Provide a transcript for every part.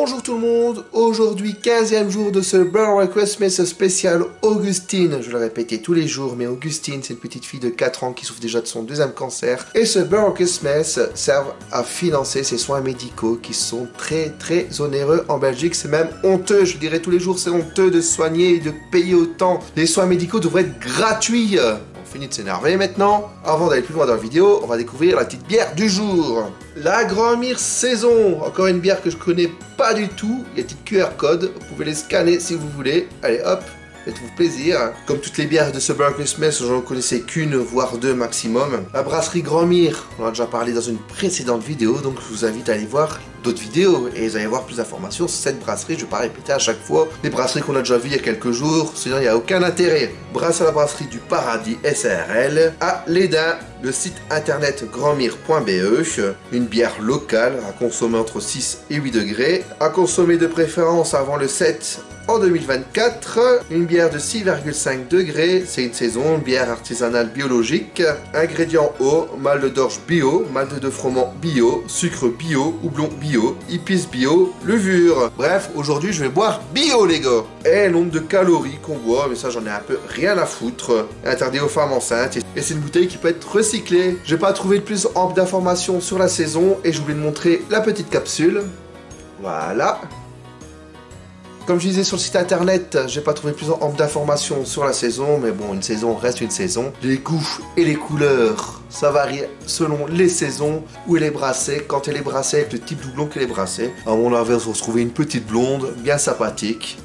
Bonjour tout le monde, aujourd'hui 15e jour de ce Burger Christmas spécial Augustine. Je le répétais tous les jours, mais Augustine c'est une petite fille de 4 ans qui souffre déjà de son deuxième cancer. Et ce Burger Christmas sert à financer ses soins médicaux qui sont très onéreux en Belgique. C'est même honteux, je dirais tous les jours, c'est honteux de soigner et de payer autant. Les soins médicaux devraient être gratuits. On finit de s'énerver maintenant. Avant d'aller plus loin dans la vidéo, on va découvrir la petite bière du jour. La Grand-Mère Saison, encore une bière que je connais pas du tout. Il y a des petits QR codes, vous pouvez les scanner si vous voulez. Allez hop, faites-vous plaisir. Comme toutes les bières de ce Burger Christmas, j'en connaissais qu'une, voire deux maximum. La brasserie Grand-Mère, on en a déjà parlé dans une précédente vidéo, donc je vous invite à aller voir d'autres vidéos et vous allez voir plus d'informations sur cette brasserie. Je ne vais pas répéter à chaque fois les brasseries qu'on a déjà vues il y a quelques jours, sinon il n'y a aucun intérêt. Brasse à la brasserie du Paradis SARL à Lédin, le site internet grandmire.be, une bière locale à consommer entre 6 et 8 degrés, à consommer de préférence avant le 7 en 2024, une bière de 6,5 degrés, c'est une saison, une bière artisanale biologique, ingrédients eau, malt d'orge bio, malt de froment bio, sucre bio, houblon bio, épices bio, levure. Bref, aujourd'hui je vais boire bio les gars. Et le nombre de calories qu'on boit, mais ça j'en ai un peu rien à foutre, interdit aux femmes enceintes, et c'est une bouteille qui peut être recyclée. J'ai pas trouvé de plus ample d'informations sur la saison, et je voulais te montrer la petite capsule. Voilà. Comme je disais sur le site internet, j'ai pas trouvé plus d'informations sur la saison, mais bon, une saison reste une saison. Les goûts et les couleurs, ça varie selon les saisons où elle est brassée, quand elle est brassée, avec le type de doublon qu'elle est brassée. À mon avis, on se trouvait une petite blonde, bien sympathique.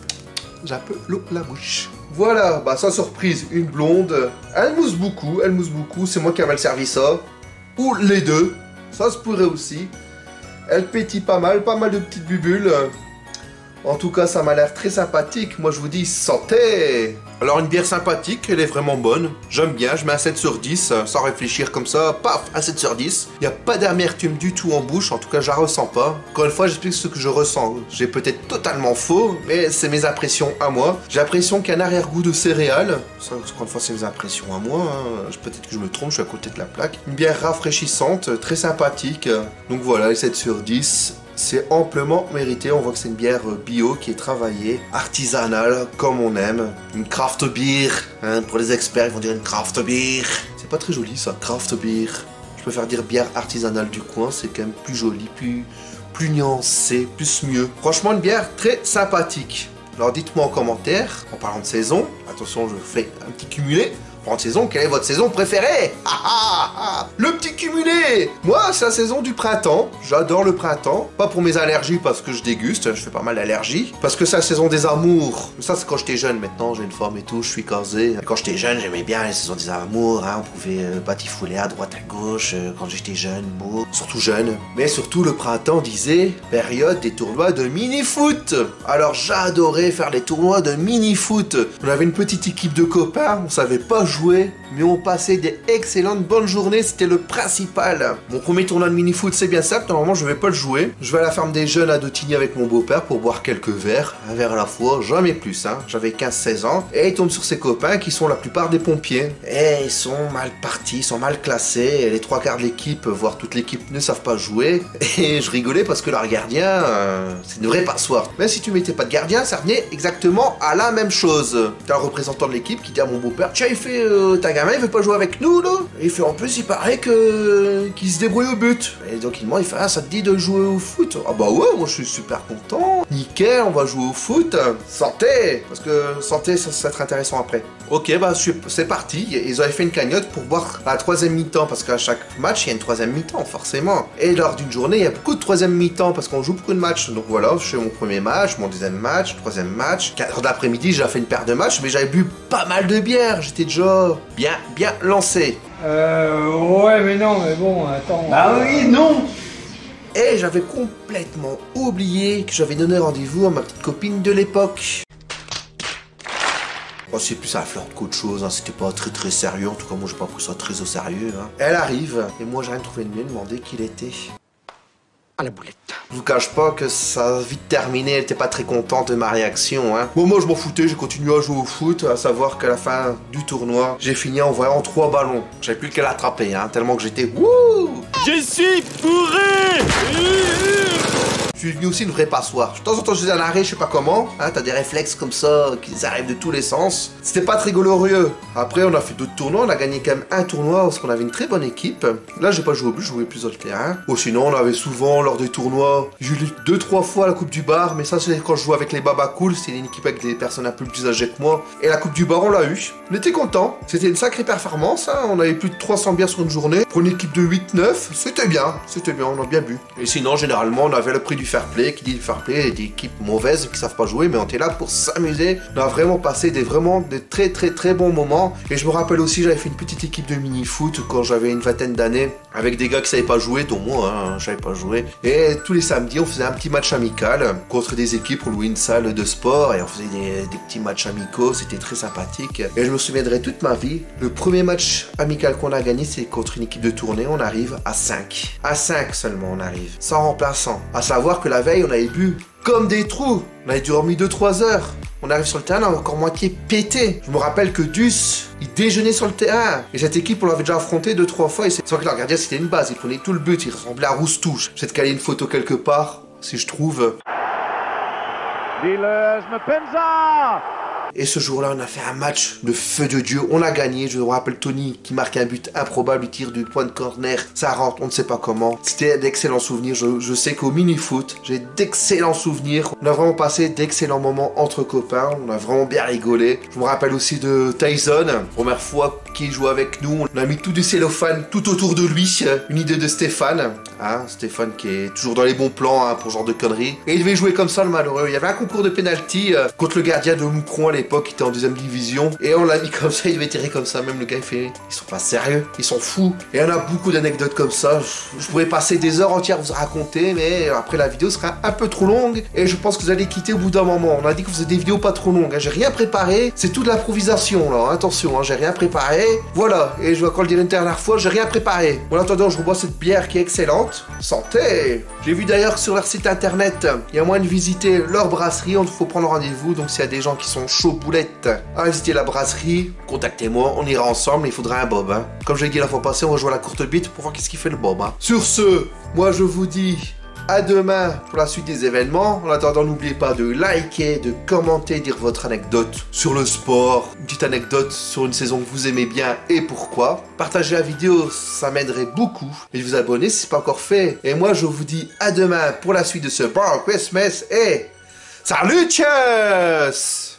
J'ai un peu l'eau à la bouche. Voilà, bah sans surprise, une blonde. Elle mousse beaucoup, c'est moi qui ai mal servi ça. Ou les deux, ça se pourrait aussi. Elle pétille pas mal de petites bubules. En tout cas, ça m'a l'air très sympathique. Moi, je vous dis santé! Alors, une bière sympathique, elle est vraiment bonne. J'aime bien, je mets un 7 sur 10, sans réfléchir comme ça. Paf, un 7 sur 10. Il n'y a pas d'amertume du tout en bouche, en tout cas, je la ressens pas. Encore une fois, j'explique ce que je ressens. J'ai peut-être totalement faux, mais c'est mes impressions à moi. J'ai l'impression qu'il y a un arrière-goût de céréales. Ça, encore une fois, c'est mes impressions à moi. Hein. Peut-être que je me trompe, je suis à côté de la plaque. Une bière rafraîchissante, très sympathique. Donc voilà, les 7 sur 10. C'est amplement mérité, on voit que c'est une bière bio qui est travaillée, artisanale, comme on aime. Une craft beer, hein, pour les experts ils vont dire une craft beer. C'est pas très joli ça, craft beer. Je préfère dire bière artisanale du coin, c'est quand même plus joli, plus nuancé, plus mieux. Franchement une bière très sympathique. Alors dites-moi en commentaire, en parlant de saison, attention je fais un petit cumulé. En saison, quelle est votre saison préférée? Le petit cumulé! Moi, c'est la saison du printemps. J'adore le printemps. Pas pour mes allergies, parce que je déguste. Je fais pas mal d'allergies. Parce que c'est la saison des amours. Ça, c'est quand j'étais jeune. Maintenant, j'ai une femme et tout. Je suis casé. Quand j'étais jeune, j'aimais bien la saison des amours. Hein. On pouvait batifouler à droite, à gauche. Quand j'étais jeune, beau. Surtout jeune. Mais surtout, le printemps disait période des tournois de mini-foot. Alors, j'adorais faire les tournois de mini-foot. On avait une petite équipe de copains. On savait pas jouer, mais on passait des excellentes bonnes journées, c'était le principal. Mon premier tournoi de mini-foot, c'est bien simple, normalement je vais pas le jouer. Je vais à la ferme des jeunes à Dautigny avec mon beau-père pour boire quelques verres, un verre à la fois, jamais plus, hein. J'avais 15-16 ans, et il tombe sur ses copains qui sont la plupart des pompiers. Et ils sont mal partis, ils sont mal classés, et les trois quarts de l'équipe, voire toute l'équipe, ne savent pas jouer. Et je rigolais parce que leur gardien, c'est une vraie passoire. Mais si tu mettais pas de gardien, ça revenait exactement à la même chose. T'as un représentant de l'équipe qui dit à mon beau-père, tiens, il fait ta gamin, il veut pas jouer avec nous, là? Et il fait, en plus, il paraît qu'il se débrouille au but. Et donc, il fait, ah, ça te dit de jouer au foot? Ah bah ouais, moi, je suis super content. Nickel, on va jouer au foot. Santé! Parce que santé, ça va être intéressant après. Ok, bah, c'est parti. Ils avaient fait une cagnotte pour boire à la troisième mi-temps, parce qu'à chaque match, il y a une troisième mi-temps, forcément. Et lors d'une journée, il y a beaucoup de troisième mi-temps, parce qu'on joue beaucoup de matchs. Donc voilà, je fais mon premier match, mon deuxième match, troisième match. 4 heures d'après-midi, j'ai fait une paire de matchs, mais j'avais bu pas mal de bière. J'étais déjà bien lancé. Ouais, mais non, mais bon, attends. Ah oui, non! Et j'avais complètement oublié que j'avais donné rendez-vous à ma petite copine de l'époque. Oh, c'est plus un flirt qu'autre chose, hein. C'était pas très sérieux, en tout cas moi j'ai pas pris ça très au sérieux. Hein. Elle arrive, et moi j'ai rien trouvé de mieux, demander qui il était. À la boulette. Je vous cache pas que ça a vite terminé, elle était pas très contente de ma réaction. Hein. Bon, moi je m'en foutais, j'ai continué à jouer au foot, à savoir qu'à la fin du tournoi, j'ai fini en voyant 3 ballons. J'avais plus qu'à l'attraper, hein, tellement que j'étais wouh! Je suis bourré! je suis devenu aussi une vraie passoire. De temps en temps, je faisais un arrêt, je sais pas comment. Hein, t'as des réflexes comme ça qui arrivent de tous les sens. C'était pas très glorieux. Après, on a fait d'autres tournois. On a gagné quand même un tournoi parce qu'on avait une très bonne équipe. Là, j'ai pas joué au but, je jouais plus sur le terrain. Ou sinon, on avait souvent, lors des tournois, j'ai eu 2-3 fois la Coupe du Bar. Mais ça, c'est quand je jouais avec les Baba Cool. C'était une équipe avec des personnes un peu plus âgées que moi. Et la Coupe du Bar, on l'a eu. On était contents. C'était une sacrée performance. Hein. On avait plus de 300 bières sur une journée. Pour une équipe de 8-9, c'était bien. C'était bien, on a bien bu. Et sinon, généralement, on avait le prix du fair play. Qui dit fair play, des équipes mauvaises qui savent pas jouer, mais on était là pour s'amuser. On a vraiment passé des très bons moments. Et je me rappelle aussi, j'avais fait une petite équipe de mini-foot quand j'avais une vingtaine d'années, avec des gars qui savaient pas jouer, dont moi, hein, je savais pas jouer. Et tous les samedis, on faisait un petit match amical contre des équipes. On louait une salle de sport et on faisait des petits matchs amicaux. C'était très sympathique. Et je me souviendrai toute ma vie. Le premier match amical qu'on a gagné, c'est contre une équipe de tournée. On arrive à 5. À 5 seulement, on arrive. Sans remplaçant. À savoir que la veille, on avait bu comme des trous. On avait dormi 2-3 heures. On arrive sur le terrain, on est encore moitié pété. Je me rappelle que Dus, il déjeunait sur le terrain. Et cette équipe, on l'avait déjà affronté 2-3 fois. Et c'est vrai que leur gardien, c'était une base. Il prenait tout le but. Il ressemblait à Roustouche. Peut-être qu'il y a une photo quelque part, si je trouve. Et ce jour-là, on a fait un match de feu de Dieu. On a gagné. Je me rappelle Tony qui marque un but improbable. Il tire du point de corner. Ça rentre, on ne sait pas comment. C'était d'excellents souvenirs. Je sais qu'au mini-foot, j'ai d'excellents souvenirs. On a vraiment passé d'excellents moments entre copains. On a vraiment bien rigolé. Je me rappelle aussi de Tyson. Première fois qu'il jouait avec nous. On a mis tout du cellophane tout autour de lui. Une idée de Stéphane. Hein, Stéphane qui est toujours dans les bons plans hein, pour ce genre de conneries. Et il devait jouer comme ça le malheureux. Il y avait un concours de pénalty contre le gardien de Moucron à l'époque, qui était en deuxième division. Et on l'a mis comme ça, il devait tirer comme ça. Même le gars il fait, ils sont pas sérieux, ils sont fous. Et on a beaucoup d'anecdotes comme ça. Je pourrais passer des heures entières à vous raconter, mais après la vidéo sera un peu trop longue. Et je pense que vous allez quitter au bout d'un moment. On a dit que vous faisiez des vidéos pas trop longues. Hein. J'ai rien préparé, c'est tout de l'improvisation là. Attention, hein, j'ai rien préparé. Voilà, et je vais encore le dire une dernière fois, j'ai rien préparé. En attendant, je rebois cette bière qui est excellente. Santé! J'ai vu d'ailleurs sur leur site internet, il y a moyen de visiter leur brasserie. Il faut prendre rendez-vous, donc s'il y a des gens qui sont chauds boulettes à visiter la brasserie, contactez-moi, on ira ensemble, il faudra un bob. Hein. Comme je l'ai dit la fois passée, on va jouer à la courte bite pour voir qu'est-ce qu'il fait le bob. Hein. Sur ce, moi je vous dis à demain pour la suite des événements. En attendant, n'oubliez pas de liker, de commenter, dire votre anecdote sur le sport, une petite anecdote sur une saison que vous aimez bien et pourquoi. Partagez la vidéo, ça m'aiderait beaucoup. Et vous abonner si ce n'est pas encore fait. Et moi je vous dis à demain pour la suite de ce Bar Christmas et salut, tchuss!